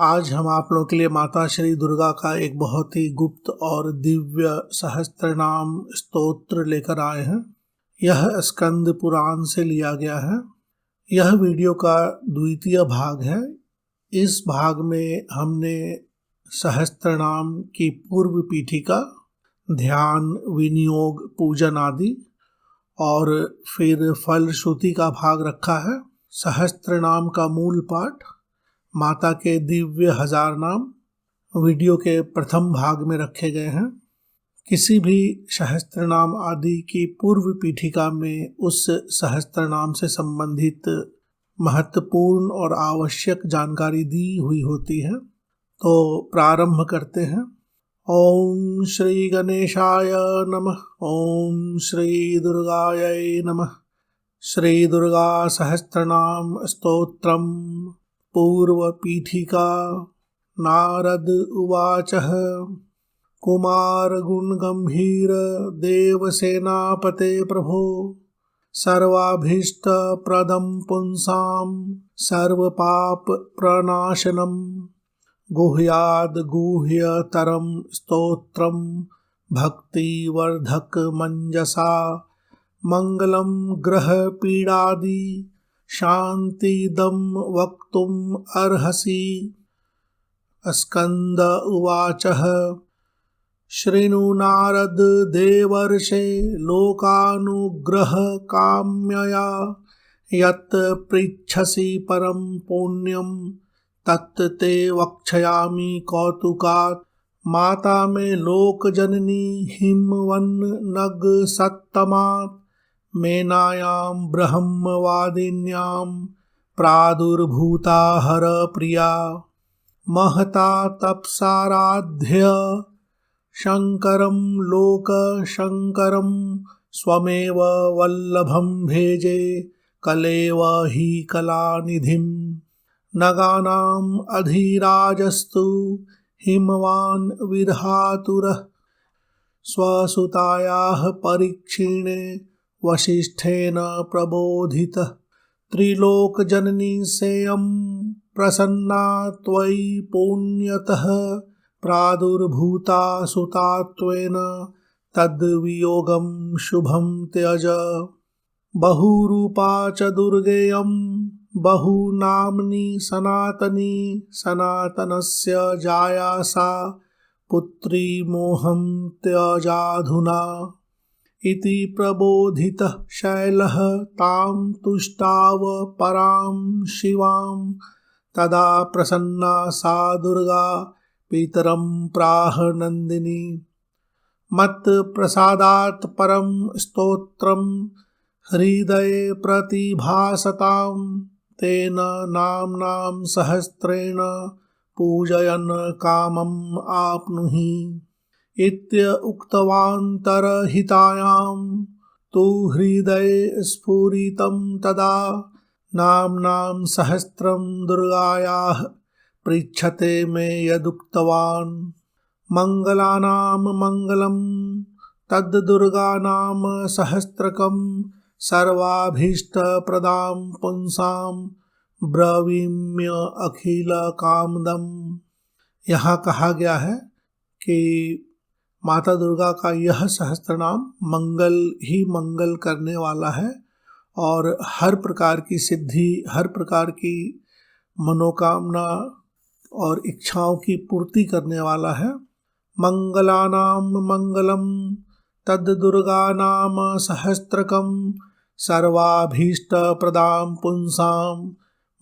आज हम आप लोगों के लिए माता श्री दुर्गा का एक बहुत ही गुप्त और दिव्य सहस्त्रनाम स्तोत्र लेकर आए हैं। यह स्कंद पुराण से लिया गया है। यह वीडियो का द्वितीय भाग है। इस भाग में हमने सहस्त्रनाम की पूर्व पीठिका, ध्यान, विनियोग, पूजन आदि और फिर फलश्रुति का भाग रखा है। सहस्त्रनाम का मूल पाठ, माता के दिव्य 1000 नाम वीडियो के प्रथम भाग में रखे गए हैं। किसी भी सहस्त्रनाम आदि की पूर्व पीठिका में उस सहस्त्रनाम से संबंधित महत्वपूर्ण और आवश्यक जानकारी दी हुई होती है। तो प्रारंभ करते हैं। ओम श्री गणेशाय नमः। ओम श्री दुर्गायै नमः। श्री दुर्गा सहस्त्रनाम स्तोत्रम पूर्व पीठिका। नारद उवाचः कुमार गुण गंभीर देवसेनापते प्रभो सर्वाभीष्ट प्रदम पुंसाम सर्वपाप प्रनाशनम गुह्याद गुह्यतरम स्तोत्रम भक्तिवर्धक मंजसा मंगलम ग्रह पीड़ादि शांतिदम वक्तुम अर्हसि। स्कंद उवाचः शृणु नारद देवर्षे लोकानुग्रह काम्यया यत् पृच्छसि परम पुण्यम तत् ते वक्ष्यामि कौतुकात्। माता में लोक जननी हिमवन् नग सत्तमात् मेनायां ब्रह्मवादिन्यां प्रादुर्भूता हर प्रिया। महता तपसाराध्य शंकरं लोक शंकरं स्वमेव वल्लभं भेजे कलेव हि कलानिधिं। नगानां अधिराजस्तु हिमवान् विधातुरः स्वसुतायाः परीक्षिणे वसिष्ठेन प्रबोधितः। त्रिलोकजननी सेयं प्रसन्ना त्वयि पुण्यतः प्रादुर्भूता सुता त्वेन तद्वियोगं शुभं त्यज। बहुरूपा च दुर्गेयं बहुनाम्नि सनातनी सनातनस्य जाया सा पुत्री मोहं त्यजाधुना। इति प्रबोधितः शैलः तां तुष्टाव परां शिवां। तदा प्रसन्ना सा दुर्गा पितरं प्राह नंदिनी। मत् प्रसादात् परं स्तोत्रं हृदये प्रतिभासतां तेन नाम्नां सहस्रेण पूजयन् कामम् आप्नुहि। इत्य उक्तवान्तरहितायां तु हृदये स्फुरितं तदा नाम्नां सहस्रं दुर्गायाः पृच्छते मे यदुक्तवान्। मंगलानां मंगलं तद्दुर्गानाम सहस्त्रकं सर्वाभीष्टप्रदां पुंसां ब्रवीम्य अखिल कामदम्। यहाँ कहा गया है कि माता दुर्गा का यह सहस्त्रनाम मंगल ही मंगल करने वाला है और हर प्रकार की सिद्धि, हर प्रकार की मनोकामना और इच्छाओं की पूर्ति करने वाला है। मंगलानाम मंगलम तद दुर्गा नाम सहस्त्रकम सर्वाभीष्ट प्रदां पुंसां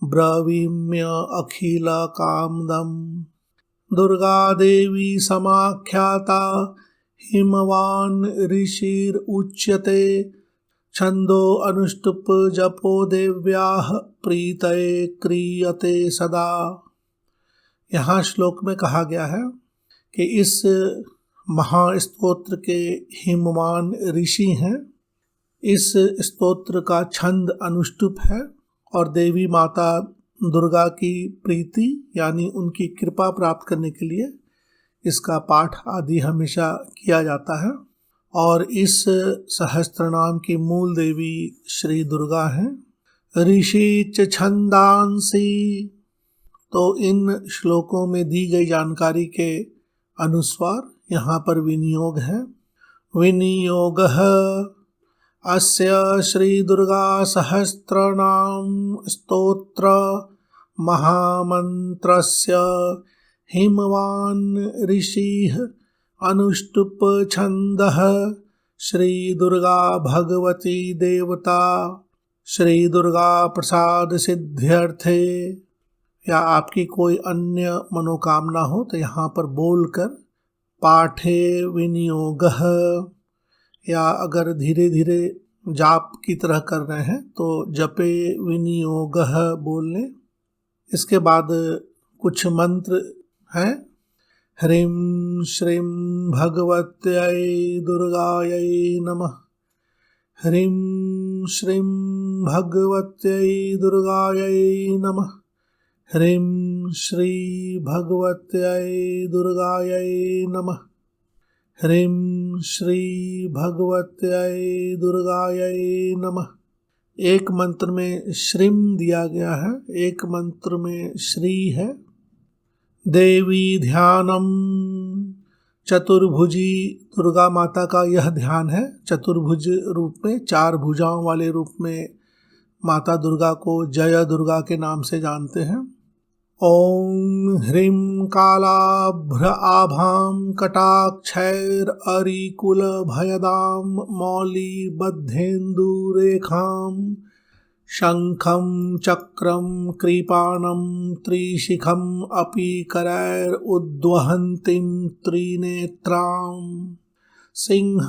ब्रवीम्य अखिल कामदम्। दुर्गा देवी समाख्याता हिमवान् ऋषिर उच्यते छंदो अनुष्टुप जपो देव्याः प्रीतये क्रियते सदा। यहाँ श्लोक में कहा गया है कि इस महास्तोत्र के हिमवान ऋषि हैं। इस स्तोत्र का छंद अनुष्टुप है और देवी माता दुर्गा की प्रीति यानी उनकी कृपा प्राप्त करने के लिए इसका पाठ आदि हमेशा किया जाता है। और इस सहस्त्रनाम की मूल देवी श्री दुर्गा हैं। ऋषि च छंदांसी तो इन श्लोकों में दी गई जानकारी के अनुसार यहाँ पर विनियोग है। विनियोगः अस्य श्री दुर्गा सहस्त्रनाम स्तोत्र महामंत्रस्य हिमवान ऋषिः अनुष्टुप छंदः श्री दुर्गा भगवती देवता श्री दुर्गा प्रसाद सिद्ध्यर्थे। या आपकी कोई अन्य मनोकामना हो तो यहाँ पर बोलकर पाठे विनियोगः, या अगर धीरे धीरे जाप की तरह कर रहे हैं तो जपे विनियोगः बोल लें। इसके बाद कुछ मंत्र हैं। ह्रीं श्रीं भगवत्यै दुर्गायै नमः। ह्रीं श्रीं भगवत्यै दुर्गायै नमः। ह्रीं श्री भगवत्यै दुर्गायै नमः। ह्रीं श्री भगवत्यै दुर्गायै नमः। एक मंत्र में श्रीं दिया गया है, एक मंत्र में श्री है। देवी ध्यानम, चतुर्भुजी दुर्गा माता का यह ध्यान है। चतुर्भुज रूप में, चार भुजाओं वाले रूप में माता दुर्गा को जय दुर्गा के नाम से जानते हैं। ओम ह्रीं कालाभ्र आभां कटाक्षैर अरिकुल भयदां मौली बद्धेन्दुरेखां शंखं चक्रं कृपाणं त्रिशिखम् अपि करैर उद्वहन्तीं त्रिनेत्रां सिंह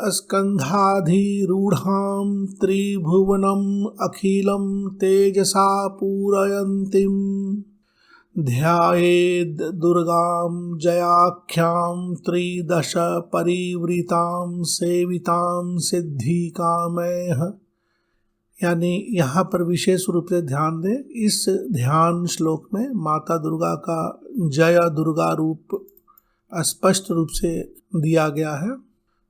स्कन्धाधिरूढां त्रिभुवनम् अखिलं तेजसा पूरयन्तीं ध्यायेद् दुर्गां जयाख्यां त्रिदश परिवृतां सेवितां सिद्धिकामैः। यानी यहाँ पर विशेष रूप से ध्यान दें। इस ध्यान श्लोक में माता दुर्गा का जय दुर्गा रूप स्पष्ट रूप से दिया गया है।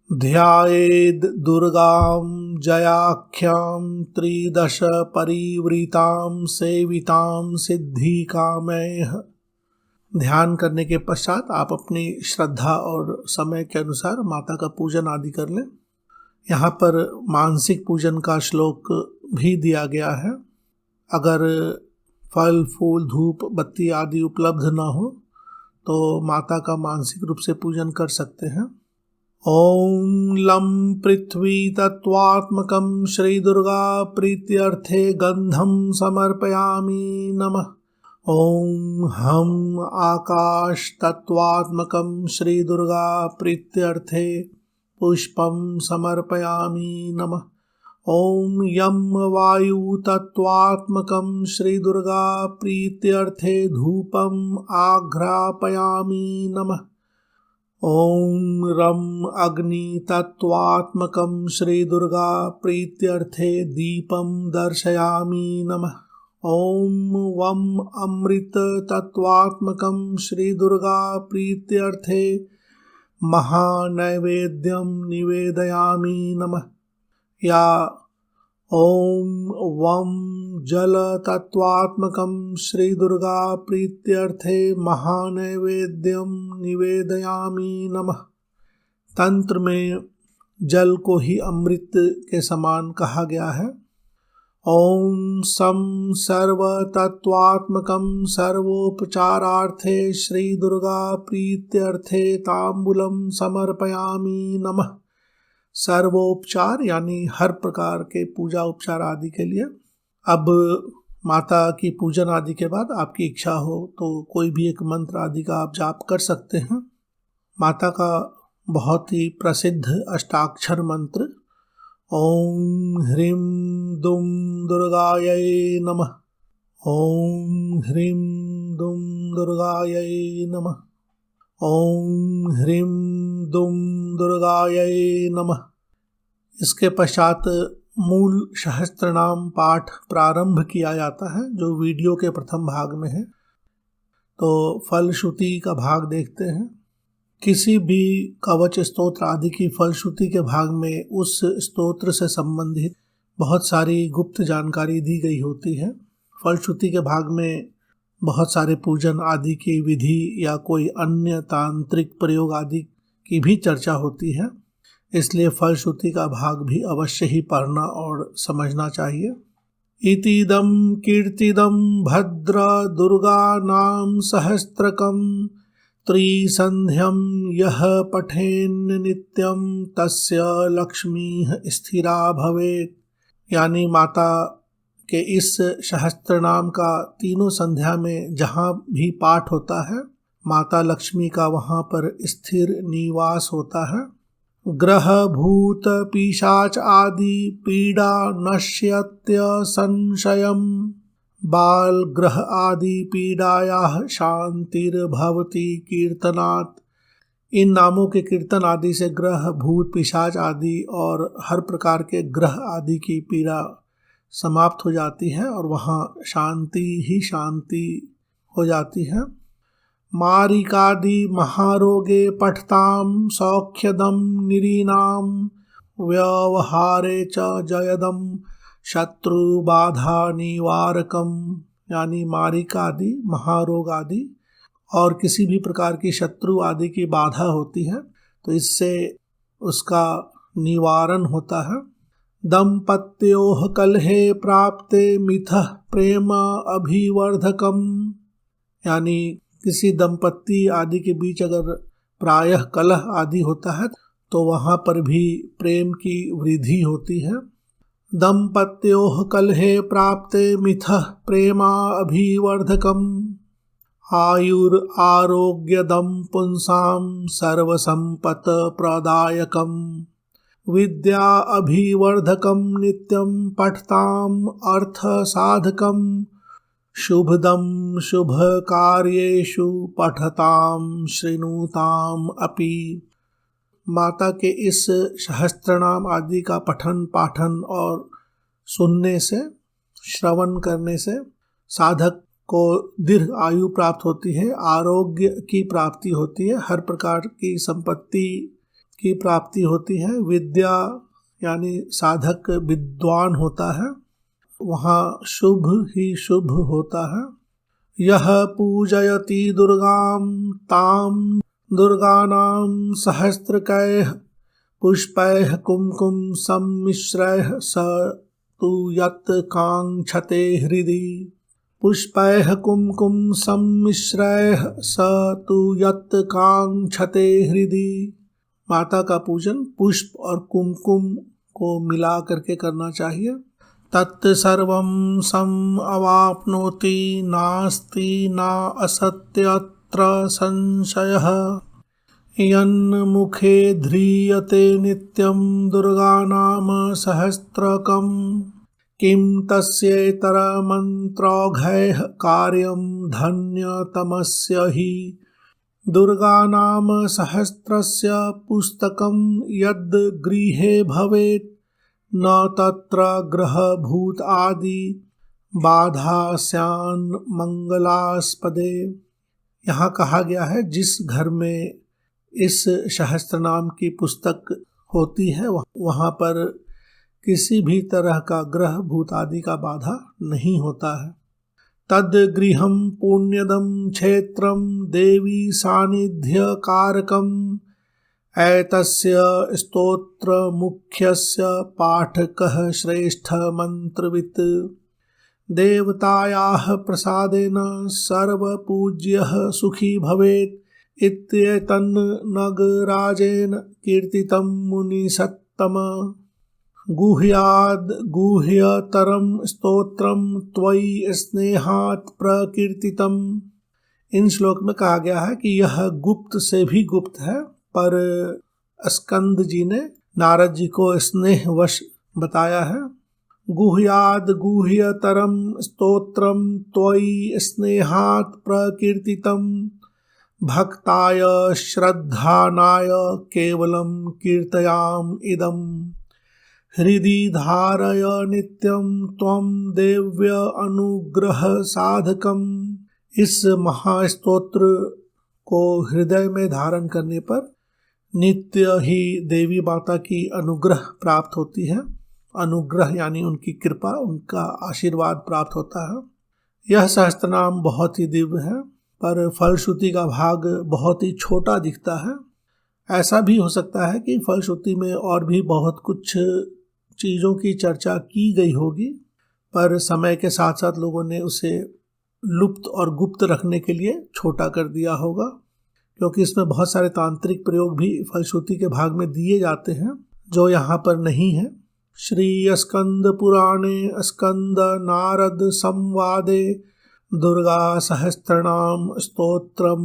ध्यायेद् दुर्गां जयाख्यां त्रिदश परिवृतां सेवितां सिद्धिकामैः। ध्यान करने के पश्चात आप अपनी श्रद्धा और समय के अनुसार माता का पूजन आदि कर लें। यहाँ पर मानसिक पूजन का श्लोक भी दिया गया है। अगर फल फूल धूप बत्ती आदि उपलब्ध न हो तो माता का मानसिक रूप से पूजन कर सकते हैं। ओम लं पृथ्वी तत्वात्मकं श्री दुर्गा प्रीत्यर्थे गंधं समर्पयामि नमः। ओम हम आकाश तत्वात्मकं श्री दुर्गा प्रीत्यर्थे पुष्पं समर्पयामि नमः। ओम यम वायु तत्वात्मकं श्री दुर्गा प्रीत्यर्थे धूपम् आघ्रापयामि नमः। ओम रम अग्नि तत्वात्मकं श्री दुर्गा प्रीत्यर्थे दीपं दर्शयामि नमः। ओम वम अमृत तत्वात्मकं श्री दुर्गा प्रीत्यर्थे महानैवेद्यं निवेदयामि नमः। या ओम वम जल तत्वात्मकं श्री दुर्गा प्रीत्यर्थे महानैवेद्यं निवेदयामि नमः। तंत्र में जल को ही अमृत के समान कहा गया है। ओम सम सर्व तत्वात्मकं सर्वोपचारार्थे श्री दुर्गा प्रीत्यर्थे तांबूलम समर्पयामि नमः। सर्वोपचार यानी हर प्रकार के पूजा उपचार आदि के लिए। अब माता की पूजन आदि के बाद आपकी इच्छा हो तो कोई भी एक मंत्र आदि का आप जाप कर सकते हैं। माता का बहुत ही प्रसिद्ध अष्टाक्षर मंत्र ओम ह्रीं दुम दुर्गायै नमः। ओम ह्रीं दुम दुर्गायै नमः। ओम ह्रीं दुम दुर्गायै नमः। इसके पश्चात मूल सहस्त्रनाम पाठ प्रारंभ किया जाता है जो वीडियो के प्रथम भाग में है। तो फलश्रुति का भाग देखते हैं। किसी भी कवच स्तोत्र आदि की फलश्रुति के भाग में उस स्तोत्र से संबंधित बहुत सारी गुप्त जानकारी दी गई होती है। फलश्रुति के भाग में बहुत सारे पूजन आदि की विधि या कोई अन्य तांत्रिक प्रयोग आदि की भी चर्चा होती है, इसलिए फलश्रुति का भाग भी अवश्य ही पढ़ना और समझना चाहिए। इतीदं कीर्तिदं भद्र दुर्गा नाम सहस्त्रकं त्रिसंध्यं यः पठेन् नित्यं तस्य लक्ष्मीः स्थिरा भवेत्। यानी माता के इस सहस्त्र नाम का तीनों संध्या में जहाँ भी पाठ होता है, माता लक्ष्मी का वहाँ पर स्थिर निवास होता है। ग्रह भूत पिशाच आदि पीड़ा नश्यत्य संशयम् बाल ग्रह आदि पीड़ायाः शांतिर्भवति कीर्तनात्। इन नामों के कीर्तन आदि से ग्रह भूत पिशाच आदि और हर प्रकार के ग्रह आदि की पीड़ा समाप्त हो जाती है और वहाँ शांति ही शांति हो जाती है। मारिकादि महारोगे पठतां सौख्यदं निरीनां व्यवहारे च जयदं शत्रुबाधा निवारकम। यानी मारिका आदि महारोग आदि और किसी भी प्रकार की शत्रु आदि की बाधा होती है तो इससे उसका निवारण होता है। दंपत्योः कलहे प्राप्ते मिथः प्रेम अभिवर्धकम। यानी किसी दंपत्ति आदि के बीच अगर प्रायः कलह आदि होता है तो वहाँ पर भी प्रेम की वृद्धि होती है। दंपत्योः कलहे प्राप्ते मिथः प्रेमा अभिवर्धकम आयुर आरोग्यदं पुंसां सर्वसंपत् प्रदायकम विद्या अभिवर्धकम नित्यं पठतां अर्थ साधकम शुभदं शुभ कार्येषु पठतां शृणुतां अपि। माता के इस सहस्त्रनाम आदि का पठन पाठन और सुनने से, श्रवण करने से साधक को दीर्घ आयु प्राप्त होती है, आरोग्य की प्राप्ति होती है, हर प्रकार की संपत्ति की प्राप्ति होती है। विद्या यानी साधक विद्वान होता है, वहाँ शुभ ही शुभ होता है। यह पूजयति दुर्गां तां दुर्गानां सहस्त्रकैः पुष्पैः कुमकुम सम्मिश्रैः स तु यत् काङ्क्षते हृदि। पुष्पैः कुमकुम सम्मिश्रैः स तु यत् काङ्क्षते हृदि। माता का पूजन पुष्प और कुमकुम को मिला करके करना चाहिए। तत्सर्वं सम अवाप्नोति नास्ति ना असत्यत्र संशयः यन्मुखे ध्रियते नित्यं दुर्गानाम सहस्त्रकम् किं तस्येतरमन्त्रौघैः कार्यं धन्यतमस्य हि। दुर्गानाम सहस्त्रस्य पुस्तकं यद् गृहे भवेत् न तत्र ग्रह भूत आदि बाधा स्यान् मंगलास्पदे। यहाँ कहा गया है जिस घर में इस सहस्त्रनाम की पुस्तक होती है वहाँ पर किसी भी तरह का ग्रह भूत आदि का बाधा नहीं होता है। तद गृहं पुण्यदं क्षेत्रं देवी सानिध्य कारकम् एतस्य स्तोत्र मुख्यस्य पाठकः श्रेष्ठ मंत्रवित्। देवतायाः प्रसादेन सर्वपूज्यः सुखी भवेत् इत्येतन् नगराजेन कीर्तितं मुनिसत्तम। गुह्याद् गुह्यतरं स्तोत्रं त्वयि स्नेहात् प्रकीर्तितम्। इन श्लोक में कहा गया है कि यह गुप्त से भी गुप्त है, पर स्कंद जी ने नारद जी को स्नेहवश बताया है। गुह्याद् गुह्यतरं स्तोत्रं त्वयि स्नेहात् प्रकीर्तितम् भक्ताय श्रद्धानाय केवलं कीर्तयाम इदम् हृदि धारय नित्यं त्वं देव्य अनुग्रह साधकम्। इस महास्तोत्र को हृदय में धारण करने पर नित्य ही देवी माता की अनुग्रह प्राप्त होती है। अनुग्रह यानी उनकी कृपा, उनका आशीर्वाद प्राप्त होता है। यह सहस्त्रनाम बहुत ही दिव्य है, पर फलश्रुति का भाग बहुत ही छोटा दिखता है। ऐसा भी हो सकता है कि फलश्रुति में और भी बहुत कुछ चीज़ों की चर्चा की गई होगी, पर समय के साथ साथ लोगों ने उसे लुप्त और गुप्त रखने के लिए छोटा कर दिया होगा, क्योंकि इसमें बहुत सारे तांत्रिक प्रयोग भी फलश्रुति के भाग में दिए जाते हैं जो यहाँ पर नहीं है। श्री स्कंद पुराणे स्कंद नारद संवादे दुर्गा सहस्त्रनाम स्तोत्रम।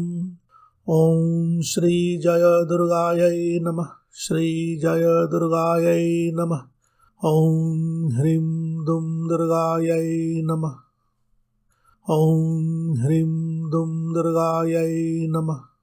ओम श्री जय दुर्गायै नमः। श्री जय दुर्गायै नमः। ओम ह्रीं दुम दुर्गायै नमः। ओम ह्रीं दुम दुर्गायै नमः।